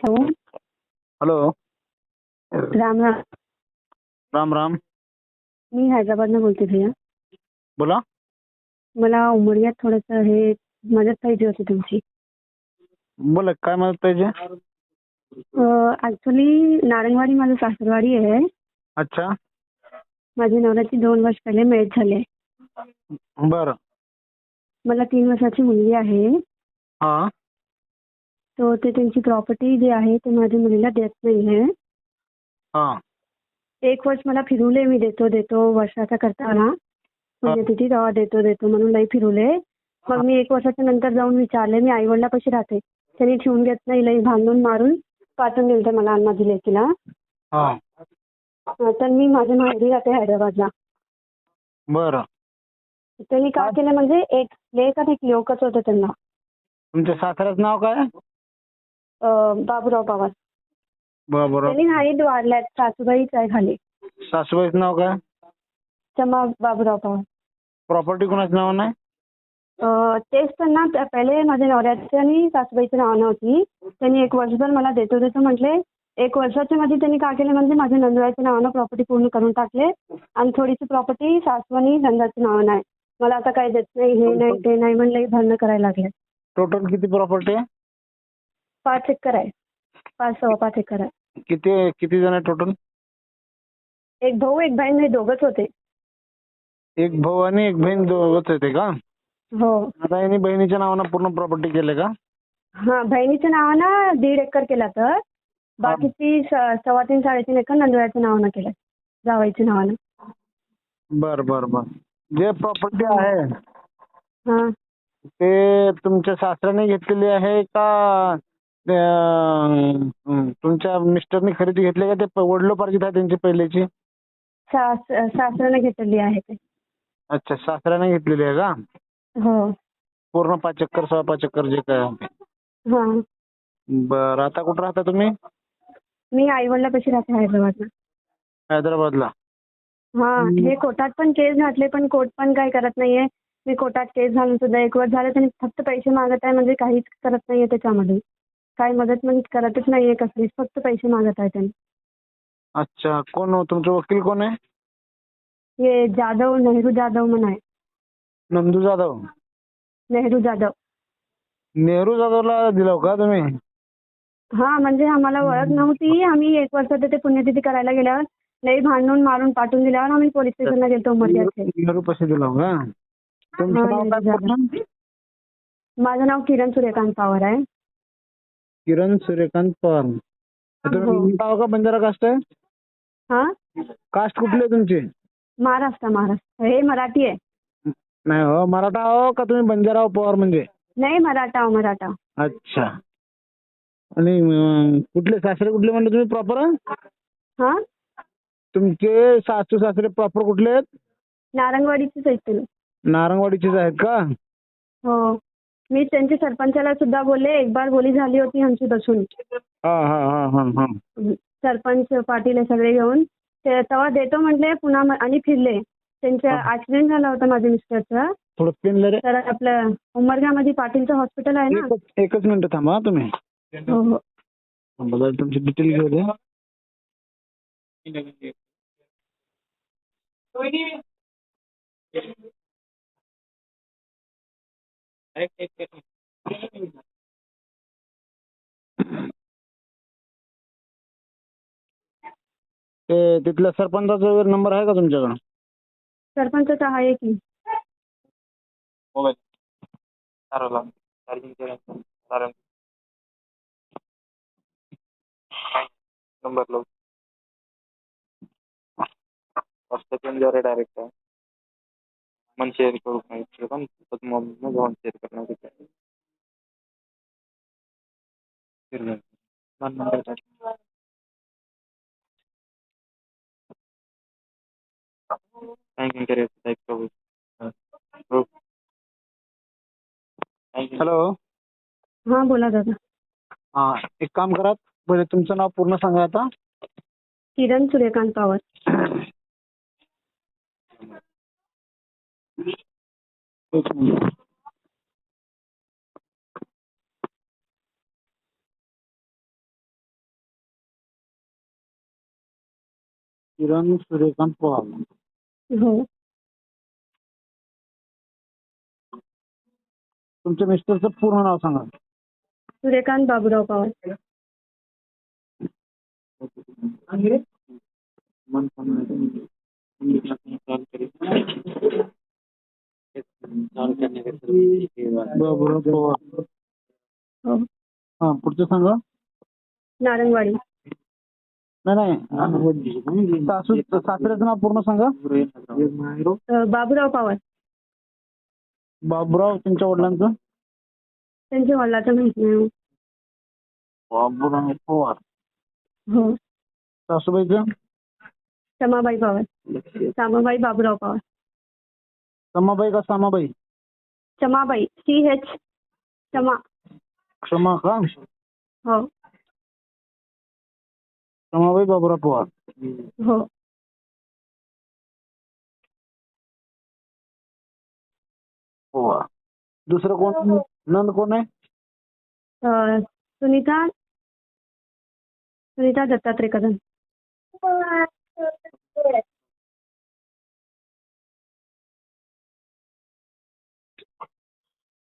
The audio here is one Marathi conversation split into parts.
हॅलो. हॅलो. राम राम. राम राम. मी हैदराबादनं बोलते भैया. बोला. मला उमरग्यात थोडंसं हे मदत पाहिजे होती तुमची. बोला, काय मदत पाहिजे? ऍक्च्युली नारंगवाडी माझं सासरवाडी आहे. अच्छा. माझ्या नवऱ्याची 2 वर्ष पहिले मॅरेज झाले. बरं. मला 3 वर्षाची मुलगी आहे. हा. तो ते त्यांची प्रॉपर्टी जी आहे ते माझ्या मुलीला देत नाही आहे. हा. 1 वर्ष मला फिरवले, मी देतो वर्षाचा करताना पुण्यतिथी तेव्हा देतो म्हणून लई फिरवले. मग मी 1 वर्षाच्या नंतर जाऊन विचारले, मी आईवडिलापाशी राहते, त्यांनी ठेवून घेत नाही, लई भांडून मारून पाठवून दिलं तर मला माझी लेकीला. हा. तर मी माझ्या माहेरी राहते हैदराबादला. बरं. त्यांनी काय केलं म्हणजे एक लेक आणि एक लेकच होतं त्यांना. तुमच्या सासऱ्याचं नाव काय? बाबूराव पवार. बरं. त्यांनी नाहीत वारल्यात, सासूबाईच आहे खाली. सासूबाईचं नाव काय? चमा बाबूराव पवार. प्रॉपर्टी कोणाच्या नावावर नाही? तेच त्यांना पहिले माझ्या नवऱ्याचं आणि सासूबाईचं नाव नव्हती. त्यांनी 1 वर्षभर मला देतो म्हटले. 1 वर्षाच्या मध्ये त्यांनी काय केलं म्हणजे माझ्या नंदुबाईच्या नावानं प्रॉपर्टी पूर्ण करून टाकले आणि थोडीशी प्रॉपर्टी सासू आणि नंदाच्या नावानं आहे. मला आता काय देत नाही, हे नाही ते नाही म्हणलं, भांडणं करायला लागले. टोटल किती प्रॉपर्टी आहे? 5 एकर आहे. 5.25 एकर आहे. किती जण आहे टोटल? एक भाऊ एक बहीण, हे दोघंच होते. एक भाऊ आणि एक बहीण, दोघंच होते का? हो. आता यांनी बहिणीच्या नावानं पूर्ण प्रॉपर्टी केले का? हा, बहिणीच्या नावानं 1.5 एकर केला, तर बाकीची 3.5-3.5 एकर नंदुबाईच्या नावानं केलं, जावाईच्या नावानं. बर. जे प्रॉपर्टी आहे हा. ते तुमच्या सासऱ्याने घेतलेली आहे का तुमच्या मिस्टरने खरेदी घेतली का? ते वडिलोपार्जित आहे त्यांची पहिल्याची? सासऱ्याने घेतलेली आहे ते. अच्छा, सासऱ्याने घेतलेली आहे का? हो. पूर्ण 5 एकर 5.25 एकर जे काय आहे. हा. बरं. आता कुठं राहता तुम्ही? मी आईवडिलापाशी राहते हैदराबादला. हैदराबादला. हा. हे कोर्टात पण केस घातले, पण कोर्ट पण काय करत नाहीये. मी कोर्टात केस घालून सुद्धा 1 वर्ष झालं, त्यांनी फक्त पैसे मागत आहे, म्हणजे काहीच करत नाहीये त्याच्यामध्ये. काही मदत म्हणजे करतच नाहीये कसलीच, फक्त पैसे मागत आहे त्यांनी. अच्छा. कोण तुमचे वकील कोण आहे? हे जाधव, नेहरू जाधव म्हणून आहे. नंदू जाधव. नेहरू जाधव. नेहरू जाधवला दिलं का तुम्ही? हा, म्हणजे आम्हाला ओळख नव्हती. आम्ही 1 वर्ष ते पुण्यतिथी करायला गेल्यावर लई भांडून मारून पाठवून दिल्यावर आम्ही पोलीस स्टेशनला गेलो उमरग्यात. नेहरू पैसे दिला का? तुमचं नाव काय पूर्ण? माझं नाव किरण सूर्यकांत पवार आहे. किरण सूर्यकांत पवार. तुम्ही का बंजारा कास्ट आहे? हा. कास्ट कुठली आहे तुमची? महाराष्ट्र. हे मराठी आहे. नाही हो, मराठा हो का तुम्ही बंजारा पवार म्हणजे? नाही, मराठा. अच्छा. आणि कुठले सासरे कुठले म्हणले तुम्ही प्रॉपर? हा. तुमचे सासू सासरे प्रॉपर कुठले आहेत? नारंगवाडीचेच आहेत तुम्ही. नारंगवाडीचेच आहेत का? हो. मी त्यांच्या सरपंचाला सुद्धा बोलले, 1 बार बोली झाली होती आमची बसून. हा. सरपंच पाटील हे सगळे घेऊन ते तेव्हा देतो म्हटले, पुन्हा आणि फिरले. त्यांचा ऍक्सिडेंट झाला होता माझ्या मिस्टरचा. थोडं पेन रे. तर आपलं उमरगामध्ये पाटीलचं हॉस्पिटल आहे ना. एकच मिनिट थांबा तुम्ही. हो. बघा, तुमची डिटेल घेऊ द्या. ते तिथल्या सरपंचाचा नंबर आहे का तुमच्याकडे? सरपंचाचा आहे की. Number low. व्हॉट्सअपद्वारे डायरेक्ट आहे. मन शेअर करू नाही पण मग शेअर करणार. हॅलो. हा, बोला दादा. हा, एक काम करा, पहिले तुमचं नाव पूर्ण सांगा आता. किरण सूर्यकांत पवार. एक मिनिट. किरण सूर्यकांत पवार. हो. तुमच्या मिस्टरचं पूर्ण नाव सांगा. सूर्यकांत बाबूराव पवार. बाबूराव पवार. हो. हा, पुढचं सांगा. नारंगवाडी. नाही सासऱ्याचं नाव पूर्ण सांगा. बाबूराव पवार. बाबूराव. त्यांच्या वडिलांचं. त्यांच्या वडिलांचं माहित नाही. बाबूराव पवार. हो. सासूबाईचं. क्षमाबाई पवार. सामाबाई बाबूराव पवार. समाबाई का सामाबाई. क्षमाबाई. CH क्षमा. क्षमा का. हो. समाबाई बाबूराव पवार. हो. पवार. दुसरं कोण नंद कोण आहे. सुनीता दत्तात्रय कदम.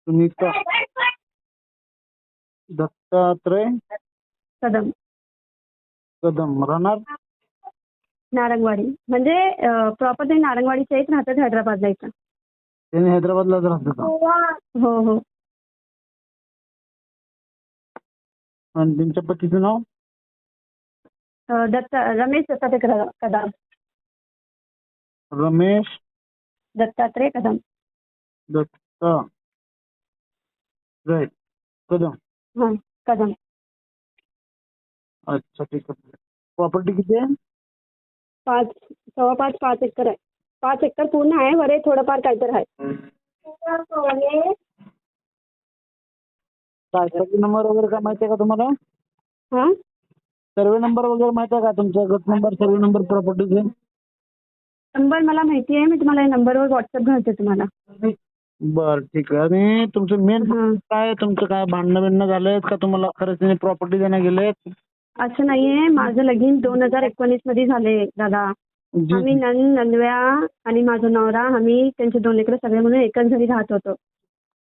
सुनीता दत्तात्रय कदम. कदम. राहणार नारंगवाडी. म्हणजे प्रॉपर ते नारंगवाडीचे आहेत, राहतात हैदराबादला इथं. त्यांनी हैदराबादलाच राहतात का. हो हो. आणि त्यांच्या पतीचं नाव. रमेश दत्तात्रय कदम. रमेश दत्तात्रय कदम. दत्तात्रय कदम. हा, कदम. अच्छा, ठीक आहे. प्रॉपर्टी किती आहे. 5 एकर आहे. 5 एकर पूर्ण आहे, वरे थोडंफार काहीतरी आहे. काय सर्वे नंबर वगैरे काय माहिती आहे का तुम्हाला. हा, सर्वे नंबर वगैरे माहिती आहे का तुमचा. गट नंबर, सर्वे नंबर, प्रॉपर्टीचे नंबर मला माहिती आहे. मी तुम्हाला या नंबरवर व्हॉट्सअप घालते तुम्हाला. बर, ठीक आहे. आणि तुमचं मेन हा. काय, तुमचं काय भांडणं बिंडणं झालेत का, तुम्हाला खरंच त्यांनी प्रॉपर्टी देण्यात गेलेत. असं नाहीये. माझं लगीन 2019 मध्ये झाले दादा. आम्ही नंदव्या आणि माझा नवरा, आम्ही त्यांचे 2 लेकरं सगळे म्हणून एकच घरी राहत होतो.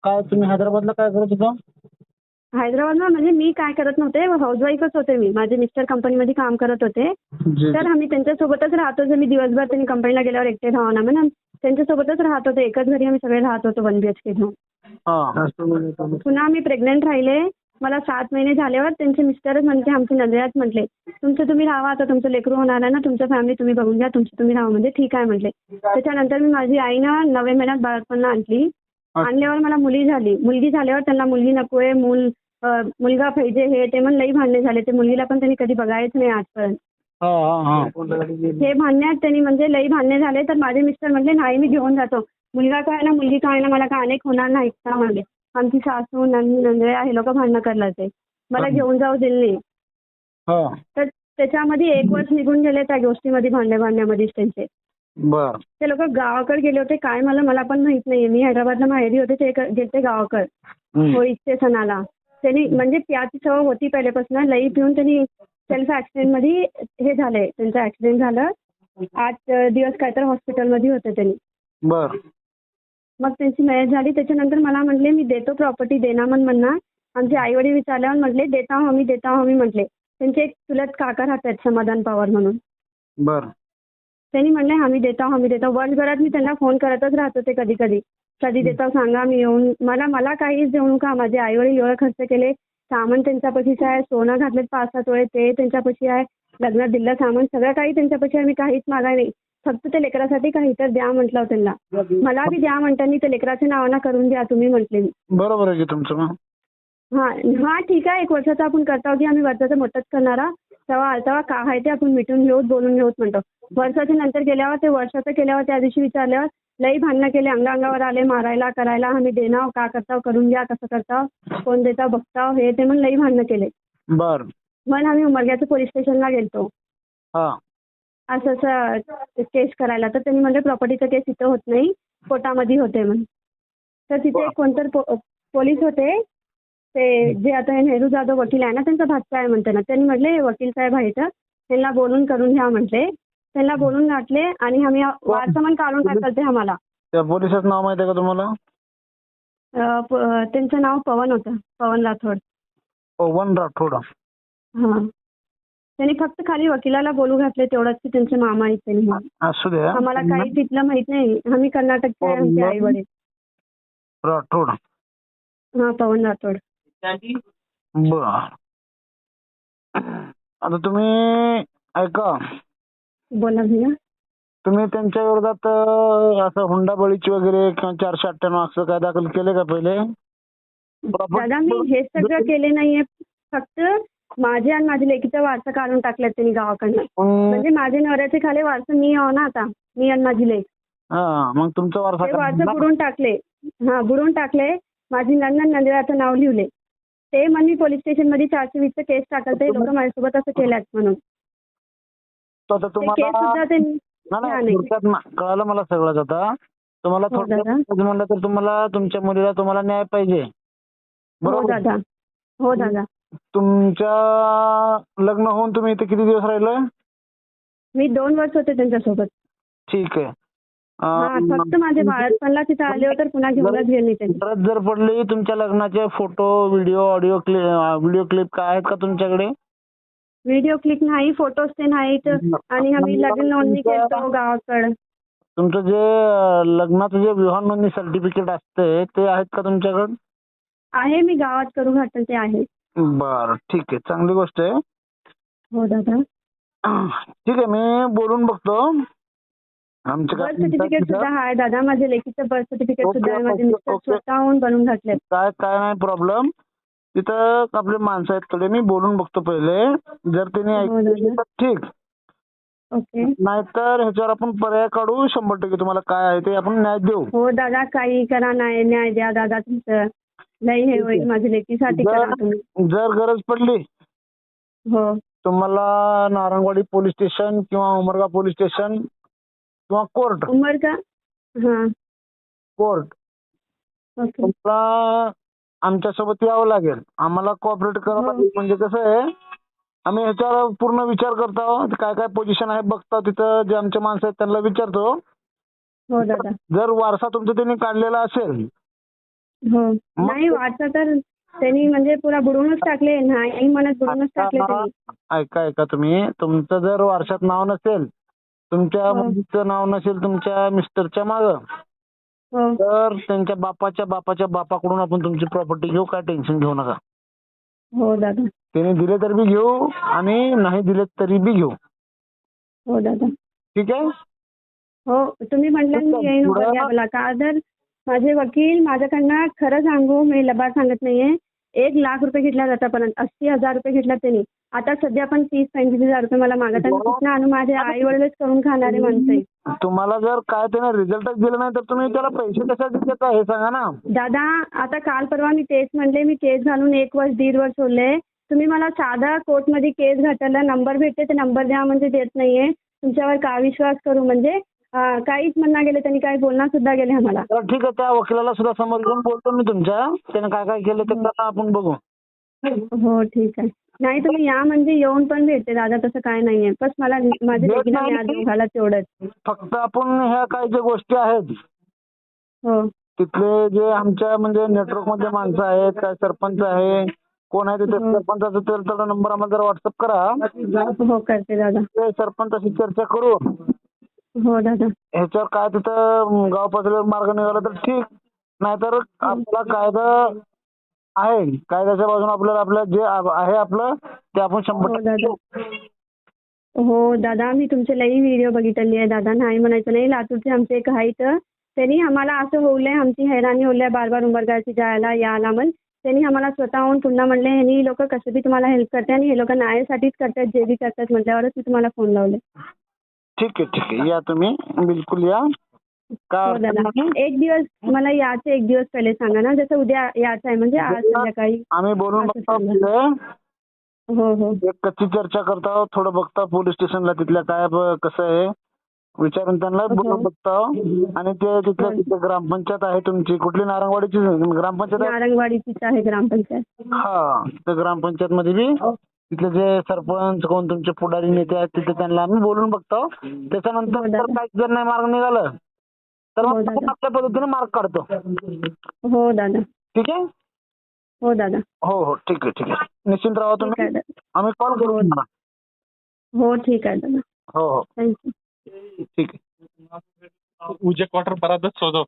काय तुम्ही हैदराबादला काय करत होता. हैदराबादला म्हणजे मी काय करत नव्हते, हाऊसवाईफच होते मी. माझे मिस्टर कंपनीमध्ये काम करत होते. तर आम्ही त्यांच्यासोबतच राहत होतो. मी दिवसभर त्यांनी कंपनीला गेल्यावर एकटे राहा ना म्हणून त्यांच्यासोबतच राहत होते. एकच घरी आम्ही सगळे राहत होतो 1 BHK घेऊन. पुन्हा मी प्रेग्नंट राहिले. मला 7 महिने झाल्यावर त्यांचे मिस्टरच म्हणते, आमचे नंदव्याच म्हटले, तुमचं तुम्ही राहा, आता तुमचं लेकरू होणार आहे ना, तुमचं फॅमिली तुम्ही बघून घ्या, तुमचं तुम्ही राहा. म्हणजे ठीक आहे म्हटले. त्याच्यानंतर मी माझी आईनं 9व्या महिन्यात बाळपण आणली. आणल्यावर मला मुलगी झाल्यावर त्यांना मुलगी नकोय, मुलगा पाहिजे, हे ते म्हणून लई भांडणे झाले. ते मुलगीला पण त्यांनी कधी बघायचं नाही आजपर्यंत. हे भांडण्यात त्यांनी म्हणजे लई भांडणे झाले. तर माझे मिस्टर म्हटले नाही मी घेऊन जातो. मुलगा काय ना मुलगी काय ना, मला काय अनेक होणार नाही का म्हणले. आमची सासू नंदव्या हे लोक भांडणं करणार ते मला घेऊन जाऊ दिले नाही. तर त्याच्यामध्ये 1 वर्ष निघून गेले त्या गोष्टीमध्ये, भांडण्यामध्येच त्यांचे. ते लोक गावाकडे गेले होते काय मला पण माहित नाहीये. मी हैदराबादला माहेरी होते, ते गेले गावाकडे होळीच्या सणाला. त्यांनी म्हणजे त्याची सवय होती पहिल्यापासून. लई पिऊन त्यांनी सेल्फ ऍक्सिडेंट मध्ये हे झालंय, त्यांचं ऍक्सिडेंट झालं. 8 दिवस काहीतरी हॉस्पिटलमध्ये होते त्यांनी. मग त्यांची मॅरेज झाली. त्याच्यानंतर मला म्हटले मी देतो प्रॉपर्टी, देना म्हणणार. आमचे आई वडील विचारल्यावर म्हटले देता हमी म्हटले. त्यांचे एक चुलत काका राहतात समाधान पवार म्हणून. त्यांनी म्हणले आम्ही देता. वर्षभरात मी त्यांना फोन करतच राहत होते, कधी देता सांगा मी येऊन. मला काहीच देऊ नका. माझे आई वडील एवढं खर्च केले. सामान त्यांच्यापाशीच आहे, सोनं घातलेत 5-7 तोळे ते त्यांच्यापाशी आहे, लग्नात दिलं सामान सगळं काही त्यांच्यापाशी आहे. मी काहीच मागाय नाही, फक्त ते लेकरासाठी काही तर द्या म्हटलं त्यांना. मला बी द्या म्हणताना ते लेकराच्या नावानं करून द्या तुम्ही म्हटले. बरोबर आहे की तुमचं. हा ठीक आहे. 1 वर्षाचा आपण करता की आम्ही वर्षाचं मोठंच करणारा. तेव्हा काय आहे ते आपण मिटून घेऊ, बोलून घेऊत म्हणतो. वर्षाच्या नंतर गेल्यावर ते वर्षाचं केल्यावर त्या दिवशी विचारल्यावर लई भांडणं केले, अंगावर आले, मारायला करायला. आम्ही देणार का करताव, करून घ्या, कसं करताव, कोण देता बघताव, हे ते म्हणून लई भांडणं केले. मग आम्ही उमरग्याच्या पोलीस स्टेशनला गेलतो असं केस करायला. तर त्यांनी म्हणजे प्रॉपर्टीचं केस इथं होत नाही, कोर्टामध्ये होते म्हणून. तर तिथे कोणतर पोलीस होते, ते जे आता नेहरू जाधव वकील आहे ना, त्यांचा भाचा आहे म्हणते ना. त्यांनी म्हटले वकील साहेब आहे तर त्यांना बोलून करून घ्या म्हटले. त्यांना बोलून गाठले आणि आम्ही वारसामान काढून टाकलं ते आम्हाला. त्या पोलिसाचं नाव माहिती आहे का तुम्हाला? त्यांचं नाव पवन होतं, पवन राठोड. पवन राठोड. हां. त्यांनी फक्त खाली वकिलाला बोलू घातले तेवढंच की त्यांचे मामा आहेत त्यांनी म्हणून. असू द्या. आम्हाला काही तिथलं माहित नाही. आम्ही कर्नाटकचे आहे, आमचे आई वडील. राठोड. हां, पवन राठोड. बर. आता तुम्ही ऐका, बोला भैया. तुम्ही त्यांच्या विरोधात असं हुंडाबळीची वगैरे किंवा 498 असं काय दाखल केले का पहिले? दादा मी हे सगळं केले नाहीये. फक्त माझे आणि माझ्या लेकीचा वारसा काढून टाकलाय त्यांनी गावाकडनं. म्हणजे माझ्या नवऱ्याचे खाली वारसा मी आहो ना आता, मी आणि माझी लेक. हा, मग तुमचा वारसा ते वारसा बुडून टाकले. हां, बुडून टाकले. माझी नंदुळ्याचं नाव लिवले. ते म्हणून पोलीस स्टेशनमध्ये 420 केस टाकलं. ते लोक माझ्यासोबत असं केल्यात म्हणून. तो आता ते केस सुद्धा तुम्हाला त्यांनी नाही कळालं मला सगळंच. आता तुम्हाला हो दादा. थोडक्यात म्हणलं तर तुम्हाला तुमच्या मुलीला तुम्हाला न्याय पाहिजे, हो बरोबर? दादा. हो दादा. तुमच्या लग्न होऊन तुम्ही इथे किती दिवस राहिलं? मी 2 वर्ष होते त्यांच्यासोबत. ठीक आहे. हां, फक्त माझे बाळपणला तिथे आले होते, पुन्हा घेऊनच गेले त्यांनी. गरज जर पडली तुमच्या लग्नाचे फोटो, व्हिडिओ, व्हिडिओ क्लिप काय आहेत का तुमच्याकडे? व्हिडिओ क्लिप नाही, फोटोज ते नाहीत. आणि आम्ही लग्न नोंदणी केलतो गावाकडं. तुमचं जे लग्नाचं जे विवाह नोंदणी सर्टिफिकेट असते ते आहेत का तुमच्याकडे? आहे, मी गावात करू घातलं ते आहे. बरं, ठीक आहे, चांगली गोष्ट आहे. हो दादा. ठीक आहे, मी बोलून बघतो. आमच्या बर्थ सर्टिफिकेट सुद्धा आहे दादा. माझ्या लेकीचं बर्थ सर्टिफिकेट सुद्धा आहे. माझे मिस्टर स्वतःहून बनवून घातले. काय नाही प्रॉब्लेम. तिथं आपले माणसं आहेत थोडे, मी बोलून बघतो पहिले. जर त्यांनी हो ऐकलं दादा. तर ठीक, ओके. नाहीतर ह्याच्यावर आपण पर्याय काढू. 100% तुम्हाला काय आहे ते आपण न्याय देऊ. हो दादा, काही करा, नाही न्याय द्या दादा तुमचं. नाही हे होईल, माझ्या लेकीसाठी करा तुम्ही. जर गरज पडली हो. तुम्हाला नारंगवाडी पोलीस स्टेशन किंवा उमरगा पोलीस स्टेशन किंवा कोर्ट उमर का? हां. Court okay. तुम्हाला आमच्यासोबत यावं लागेल. आम्हाला कोऑपरेट करावं लागेल. म्हणजे कसं आहे, आम्ही ह्याच्यावर पूर्ण विचार करतो. काय काय पोझिशन आहे बघतो. तिथं जे आमचे माणसं आहेत त्यांना विचारतो. हो दादा. जर वारसा तुमचा त्यांनी काढलेला असेल, हो. नाही, वारसा तर त्यांनी म्हणजे पुरा बुडवूनच टाकले. नाही म्हणत बुडवूनच टाकले त्यांनी. ऐका तुम्ही, तुमचं जर वारशात नाव नसेल, तुमच्या हो. मुलीचं नाव नसेल तुमच्या मिस्टरच्या मागं, हो. तर त्यांच्या बापाच्या बापाकडून आपण तुमची प्रॉपर्टी घेऊ. काय टेन्शन घेऊ नका. हो दादा. त्याने दिले तर बी घेऊ आणि नाही दिले तरी बी घेऊ. हो दादा. ठीक आहे. हो, तुम्ही म्हटलं मी येईन बघायला. का तर माझे वकील माझ्याकडनं खरं सांगू, मी लबाड सांगत नाहीये, 1 लाख रुपये घेतला आतापर्यंत. 80,000 रुपये घेतला त्यांनी. आता सध्या पण 30-35,000 रुपये मला मागत आहे. कुठनं आणू? माझे आई वडीलच करून खाणारे माणसं आहेत. तुम्हाला जर काय त्याने रिझल्टच दिला नाही तर तुम्ही त्याला पैसे कशाचे देता हे सांगा ना. दादा, आता काल परवा मी तेच म्हणले, मी केस घालून 1 वर्ष 1.5 वर्ष होले. तुम्ही मला साधा कोर्टमध्ये केस घाटायला नंबर भेटते, ते नंबर द्या म्हणजे देत नाहीये. तुमच्यावर का विश्वास करू? म्हणजे काहीच म्हणणं गेले, त्यांनी काही बोलणार सुद्धा गेले आम्हाला. तर ठीक आहे, त्या वकिलाला सुद्धा समोर घेऊन बोलतो मी तुमच्या. त्याने काय काय केलं ते त्याला आपण बघू. हो, ठीक आहे. नाही, तुम्ही या म्हणजे येऊन पण भेटते दादा, तसं काय नाहीये. बस मला माझ्या लेकीला न्याय देऊ घाला तेवढंच. फक्त आपण ह्या काही ज्या गोष्टी आहेत हो. तिथले जे आमच्या म्हणजे नेटवर्क मध्ये माणसं आहेत, काय सरपंच आहे, कोण आहे तिथे, सरपंचाचा त्याचा नंबर आम्हाला जरा व्हॉट्सअप करा. हो, करते दादा. ते सरपंचाशी चर्चा करू. हो दादा. ह्याच्यावर काय तिथं गाव पातळीवर मार्ग निघाला तर ठीक, नाहीतर आपला कायदा आहे, कायद्याच्या बाजूने आपल्याला आपलं जे आहे आपलं ते आपण 100%. हो दादा, मी तुमचे लई व्हिडिओ बघितली आहे दादा. नाही म्हणायचं नाही. लातूरचे आमचे एक आहेत, त्यांनी आम्हाला असं होलंय, आमची हैराणी होलंय बार उंबरगावची जायला यायला. मग त्यांनी आम्हाला स्वतःहून पुन्हा म्हणले, हे लोक कसं बी तुम्हाला हेल्प करतात आणि हे लोक न्यायासाठीच करतात, जे बी करतात म्हटल्यावरच मी तुम्हाला फोन लावले. ठीक आहे, या तुम्ही बिलकुल या. हो दादा. एक दिवस मला यायचं, 1 दिवस पहिले सांगा ना. जसं उद्या यायचं आहे म्हणजे आज संध्याकाळी. आम्ही बोलून असं बघतो. सांगा. हो हो. एक कच्ची चर्चा करतो, थोडं बघता पोलीस स्टेशनला तिथल्या काय कसं आहे विचारून त्यांना बोलून बघतो. आणि ते तिथल्या तिथे ग्रामपंचायत आहे तुमची, कुठली नारंगवाडीची ग्रामपंचायत आहे? नारंगवाडीचीच आहे ग्रामपंचायत. हा, तर ग्रामपंचायत मध्ये बी तिथले जे सरपंच कोण तुमचे पुढारी नेते आहेत तिथे त्यांना आम्ही बोलून बघतो. त्याच्यानंतर हो जर दादा. काही जर नाही मार्ग निघालं तर हो मग दादा. आपण आपल्या पद्धतीने मार्ग काढतो. हो दादा. ठीक आहे. हो दादा. हो हो ठीक आहे ठीक आहे. निश्चिंत राहा ठीक तुम्ही. आहे दादा. आम्ही कॉल करू हो. तुम्हाला. हो ठीक आहे दादा. हो हो थँक्यू. ठीक आहे. ऊर्जा क्वार्टर बराबर शोधो.